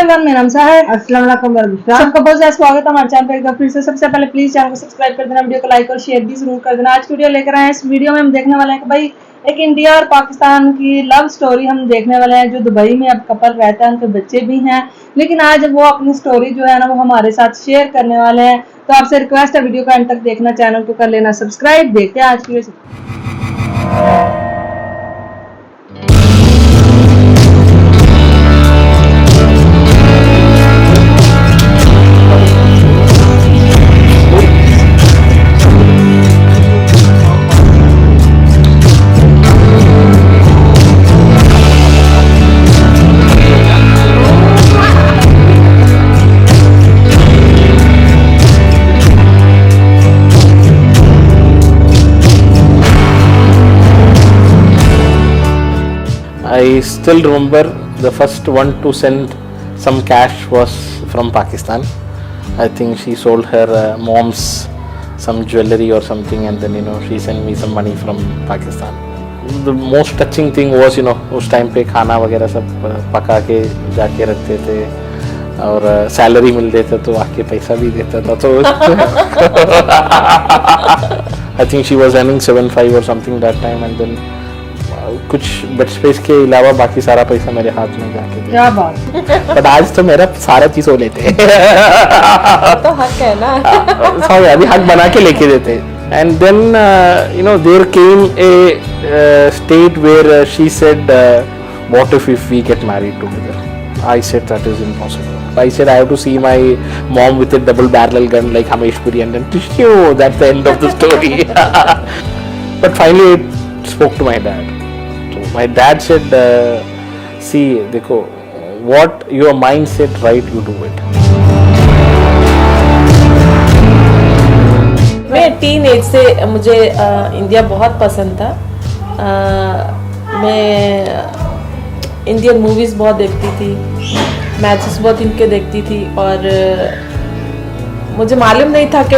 Everyone, मेरा नाम है। अस्सलाम वालेकुम वरहमतुल्लाह। सबका बहुत ज़्यादा स्वागत है हमारे चैनल पर एक बार फिर से। सबसे पहले प्लीज चैनल को सब्सक्राइब कर देना, वीडियो को लाइक और शेयर भी जरूर कर देना। आज की वीडियो लेकर आए हैं। इस वीडियो में हम देखने वाले हैं कि भाई एक इंडिया और पाकिस्तान की लव स्टोरी हम देखने वाले हैं। जो दुबई में अब कपल रहता है, उनके बच्चे भी हैं, लेकिन आज वो अपनी स्टोरी जो है ना वो हमारे साथ शेयर करने वाले हैं। तो आपसे रिक्वेस्ट है वीडियो का एंड तक देखना, चैनल को कर लेना सब्सक्राइब। देखते हैं आज की video. I still remember the first one to send some cash was from Pakistan. I think she sold her mom's some jewelry or something, and then she sent me some money from Pakistan. The most touching thing was उस time पे खाना वगैरह सब पका के जाके रखते थे और सैलरी मिलते थे तो आके पैसा भी देता था। तो I think she was earning 7.5 or something that time, and then कुछ बेड स्पेस के अलावा बाकी सारा पैसा मेरे हाथ में जाके दिया। क्या बात। बट आज तो मेरा सारा चीज हो लेते हैं। तो हक है ना। सॉरी, अभी हक बना के लेके देते। And then there came a state where she said what if we get married together. I said that is impossible. I said I have to see my mom with a double barrel gun like Hamesh Puri, and then that's the end of the story. But finally it spoke to my dad. So my dad said, see, देखो, what your mind said right, you do it. मैं teen age से मुझे India बहुत पसंद था। मैं Indian movies बहुत देखती थी, मैचेस बहुत इनके देखती थी, और मुझे मालूम नहीं था कि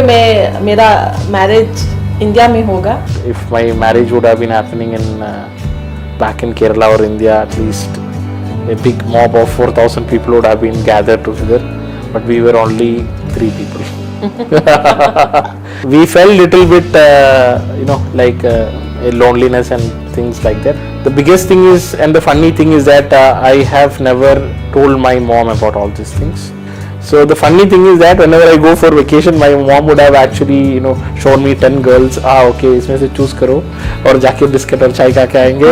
मेरा मैरिज इंडिया में होगा। If my marriage would have been happening in back in Kerala or India, at least a big mob of 4,000 people would have been gathered together, but we were only 3 people. We felt little bit like a loneliness and things like that. The biggest thing is, and the funny thing is that I have never told my mom about all these things. So the funny thing is that whenever I go for vacation, my mom would have actually shown me 10 girls. Okay, इसमें से choose करो और जाके biscuit और चाय खा के आएंगे।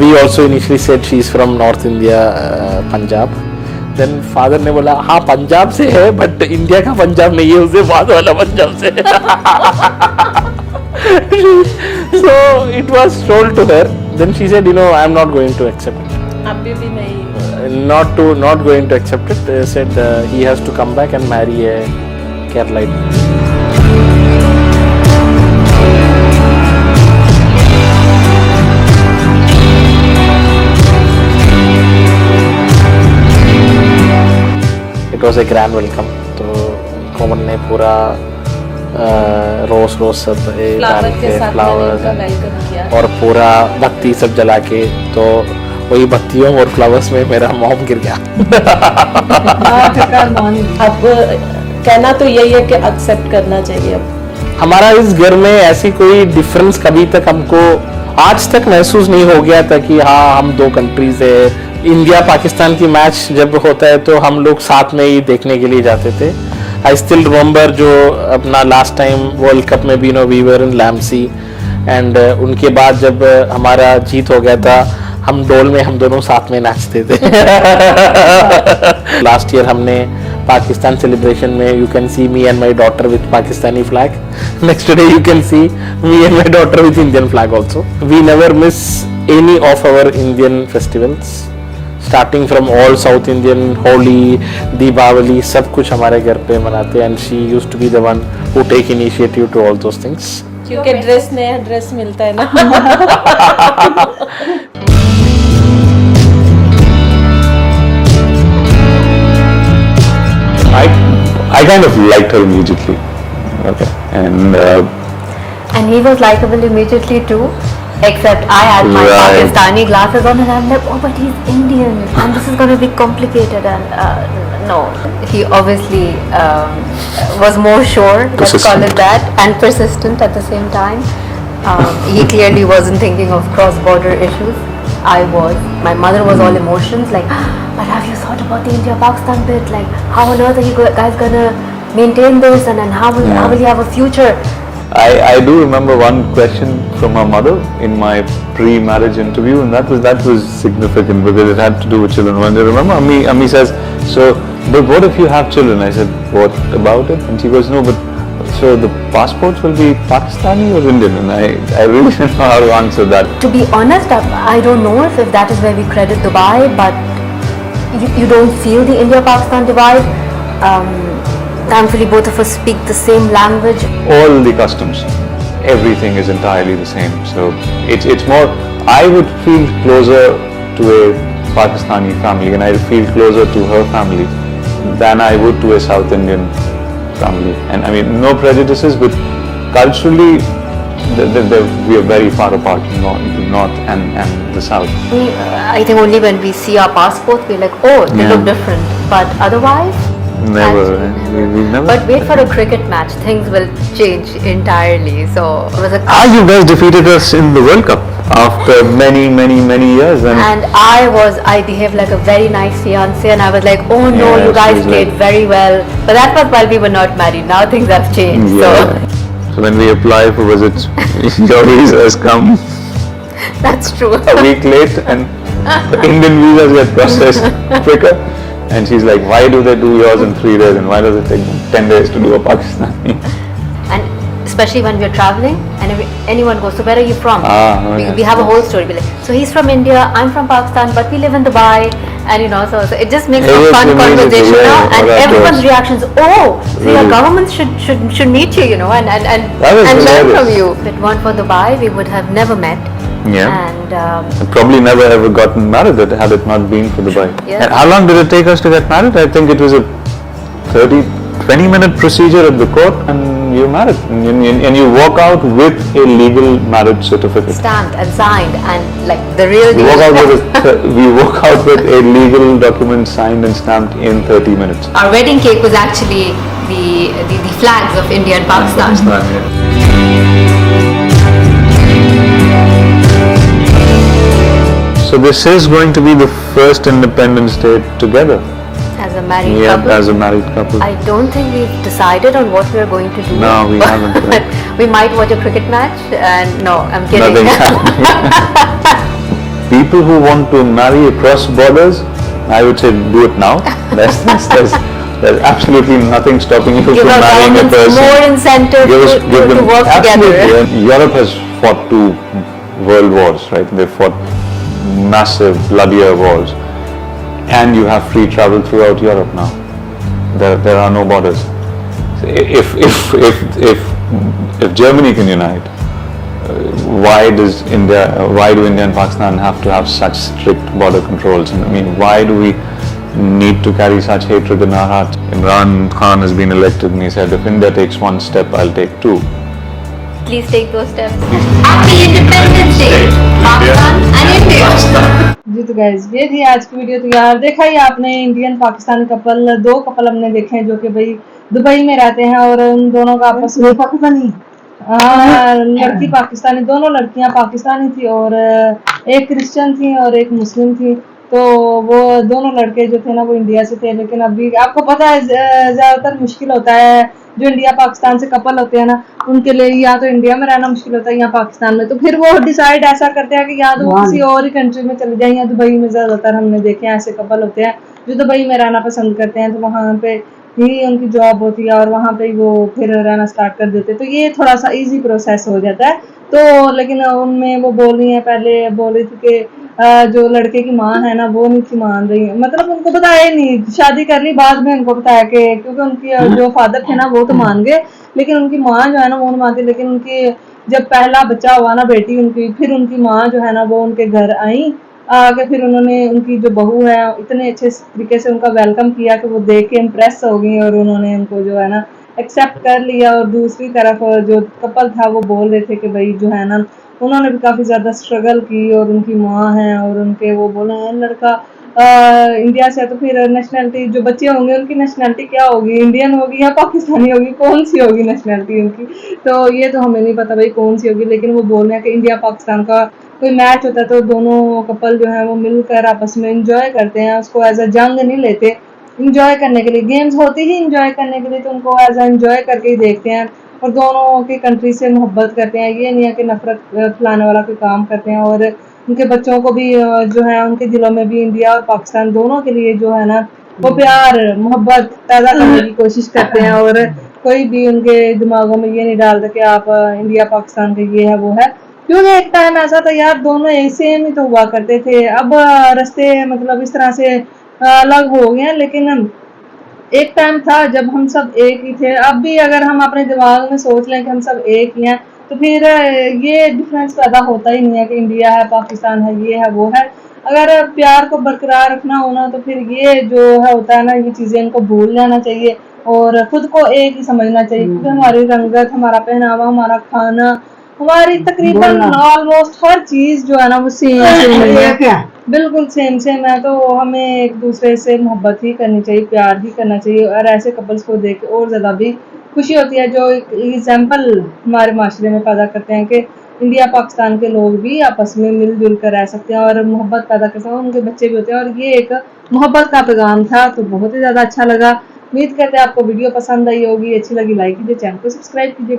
We also initially said she's from North India, Punjab. Then father ने बोला हाँ पंजाब से है, but इंडिया का पंजाब नहीं है, उसे बाद वाला पंजाब से। So it was told to her. Then she said, I am not going to accept it. अभी भी नहीं। Not going to accept it. They said he has to come back and marry a Keralite. It was a grand welcome. तो common ने पूरा रोज सब flowers और पूरा बत्ती सब जला के, तो वही बत्तियों और फ्लावर्स में मेरा मॉम गिर गया। अब कहना तो यही है कि एक्सेप्ट करना चाहिए। अब हमारा इस घर में ऐसी कोई डिफरेंस कभी तक हमको आज तक महसूस नहीं हो गया था कि हाँ हम 2 कंट्रीज है। इंडिया पाकिस्तान की मैच जब होता है तो हम लोग साथ में ही देखने के लिए जाते थे। आई स्टिल रिमेंबर जो अपना लास्ट टाइम वर्ल्ड कप में भी वी वर इन लैम्सी, एंड उनके बाद जब हमारा जीत हो गया था, हम डोल में हम दोनों साथ में नाचते थे। लास्ट ईयर हमने पाकिस्तान सेलिब्रेशन में you can see me and my daughter with Pakistani flag. Next day you can see me and my daughter with Indian flag also. We never miss any of our Indian festivals, starting from all South Indian, Holi, Deepavali, सब कुछ हमारे घर पे मनाते हैं। And she used to be the one who take initiative to all those things. क्योंकि नया dress मिलता है ना। I kind of liked her immediately. Okay. And And he was likable immediately too. Except I had my Right. Pakistani glasses on and I'm like, oh, but he's Indian and this is going to be complicated. And no, he obviously was more sure, let's call it that, and persistent at the same time. He clearly wasn't thinking of cross-border issues. I was. My mother was all emotions, like, but have you thought about the India-Pakistan bit? Like, how on earth are you guys gonna maintain this, and how will you have a future? I do remember one question from my mother in my pre-marriage interview, and that was significant because it had to do with children. When I remember, Ami says, "So, but what if you have children?" I said, "What about it?" And she goes, "No, but so the passports will be Pakistani or Indian?" And I really didn't know how to answer that. To be honest, I don't know if that is where we credit Dubai, but you don't feel the India-Pakistan divide. Thankfully, both of us speak the same language. All the customs, everything is entirely the same. So it's more, I would feel closer to a Pakistani family and I feel closer to her family than I would to a South Indian family. And I mean, no prejudices, but culturally, we are very far apart, the north and the south. I think only when we see our passport, we're like, oh, they look different. But otherwise, Never, we've never. But wait for a cricket match, things will change entirely. So it was a You guys defeated us in the World Cup after many years, and I behaved like a very nice fiance, and I was like, oh no, Yeah, you she guys was played like- very well. But that was while we were not married. Now things have changed. So when we apply for visits, your visa has come So that's true. a week late, and the Indian visas get processed quicker. And she's like, why do they do yours in 3 days, and why does it take them 10 days to do a Pakistani? And especially when we're traveling, and anyone goes, so where are you from? We have a whole story. Be like, so he's from India, I'm from Pakistan, but we live in Dubai, and so it just makes a fun conversation, and everyone's reactions, oh, so your government should meet you, and learn hilarious. from you. If it weren't for Dubai, we would have never met. Yeah. And I'd probably never ever gotten married had it not been for Dubai. Yeah. And how long did it take us to get married? I think it was a 20-minute procedure at the court, and you're married. And you walk out with a legal marriage certificate. stamped and signed, and like the real We deal. walk out with a legal document signed and stamped in 30 minutes. Our wedding cake was actually the flags of India and Pakistan. So this is going to be the first Independence Day together. As a married Yeah, couple. as a married couple. I don't think we've decided on what we're going to do. No, we haven't. But we might watch a cricket match, and no, I'm kidding. Nothing People who want to marry across borders, I would say do it now. There's absolutely nothing stopping you Give from our marrying a governments person. more incentive Give to them work absolutely. together. And Europe has fought 2 world wars, right? They fought massive, bloodier wars, and you have free travel throughout Europe now. There are no borders. So if Germany can unite, why do India and Pakistan have to have such strict border controls? And I mean, why do we need to carry such hatred in our hearts? Imran Khan has been elected, and he said, if India takes 1 step, I'll take 2. Please take those steps. Happy Independence Day, Pakistan and India. जी तो guys ये थी आज की video. तो यार देखा ही आपने, Indian Pakistani couple, 2 couple हमने देखे हैं जो कि भाई दुबई में रहते हैं, और उन दोनों का आपस में पाकिस्तानी, लड़की पाकिस्तानी, दोनों लड़कियां पाकिस्तानी थी, और एक क्रिश्चियन थी और एक मुस्लिम थी। तो वो दोनों लड़के जो थे ना वो इंडिया से थे, लेकिन अभी आपको पता है ज़्यादातर मुश्किल होता है जो इंडिया पाकिस्तान से कपल होते हैं ना, उनके लिए या तो इंडिया में रहना मुश्किल होता है या पाकिस्तान में। तो फिर वो डिसाइड ऐसा करते हैं कि या तो वो किसी और ही कंट्री में चले जाएं, या दुबई में ज़्यादातर हमने देखे हैं ऐसे कपल होते हैं जो दुबई में रहना पसंद करते हैं। तो वहाँ पे ही उनकी जॉब होती है और वहाँ पे ही वो फिर रहना स्टार्ट कर देते हैं। तो ये थोड़ा सा इजी प्रोसेस हो जाता है। तो लेकिन उनमें वो बोल रही हैं, पहले बोल रही थी कि जो लड़के की माँ है ना वो नहीं थी मान रही, मतलब उनको बताया ही नहीं, शादी कर ली बाद में उनको बताया कि, क्योंकि उनकी जो फादर थे ना वो तो मान गए, लेकिन उनकी माँ जो है ना वो नहीं मानती। लेकिन उनकी जब पहला बच्चा हुआ ना बेटी उनकी, फिर उनकी माँ जो है ना वो उनके घर आई आके, फिर उन्होंने उनकी जो बहू है इतने अच्छे तरीके से उनका वेलकम किया कि वो देख के इम्प्रेस हो गई, और उन्होंने उनको जो है ना एक्सेप्ट कर लिया, और दूसरी तरफ जो कपल था वो बोल रहे थे कि भाई जो है ना उन्होंने भी काफ़ी ज़्यादा स्ट्रगल की, और उनकी माँ है और उनके वो बोले हैं लड़का इंडिया से है तो फिर नेशनैलिटी जो बच्चे होंगे उनकी नेशनैलिटी क्या होगी, इंडियन होगी या पाकिस्तानी होगी, कौन सी होगी नेशनैलिटी उनकी, तो ये तो हमें नहीं पता भाई कौन सी होगी। लेकिन वो बोल रहे हैं कि इंडिया पाकिस्तान का कोई मैच होता है तो दोनों कपल जो है वो मिलकर आपस में इंजॉय करते हैं, उसको एज अ जंग नहीं लेते, इंजॉय करने के लिए गेम्स होती ही इंजॉय करने के लिए, तो उनको एज अ इंजॉय करके ही देखते हैं और दोनों की कंट्री से मोहब्बत करते हैं। ये नहीं है कि नफरत फैलाने वाला कोई काम करते हैं, और उनके बच्चों को भी जो है उनके दिलों में भी इंडिया और पाकिस्तान दोनों के लिए जो है ना वो प्यार मोहब्बत पैदा करने की कोशिश करते हैं, और कोई भी उनके दिमागों में ये नहीं डालता कि आप इंडिया पाकिस्तान के ये है वो है, क्योंकि एक टाइम ऐसा था यार दोनों एक सेम ही तो हुआ करते थे। अब रास्ते मतलब इस तरह से अलग हो गए हैं, लेकिन एक टाइम था जब हम सब एक ही थे। अब भी अगर हम अपने दिमाग में सोच लें कि हम सब एक ही हैं तो फिर ये डिफरेंस पैदा होता ही नहीं है कि इंडिया है पाकिस्तान है ये है वो है। अगर प्यार को बरकरार रखना होना तो फिर ये जो है होता है ना ये चीज़ें इनको भूल जाना चाहिए और खुद को एक ही समझना चाहिए, क्योंकि हमारी रंगत हमारा पहनावा हमारा खाना हमारी तकरीबन ऑलमोस्ट हर चीज़ जो है ना वो सेम है, बिल्कुल सेम सेम है। तो हमें एक दूसरे से मोहब्बत ही करनी चाहिए, प्यार ही करना चाहिए, और ऐसे कपल्स को देख के और ज़्यादा भी खुशी होती है जो एक एग्जाम्पल हमारे माशरे में पैदा करते हैं कि इंडिया पाकिस्तान के लोग भी आपस में मिलजुल कर रह सकते हैं और मोहब्बत पैदा कर सकते हैं, उनके बच्चे भी होते हैं। और ये एक मोहब्बत का पैगाम था, तो बहुत ही ज़्यादा अच्छा लगा। उम्मीद करते हैं आपको वीडियो पसंद आई होगी, अच्छी लगी लाइक कीजिए, चैनल को सब्सक्राइब कीजिए।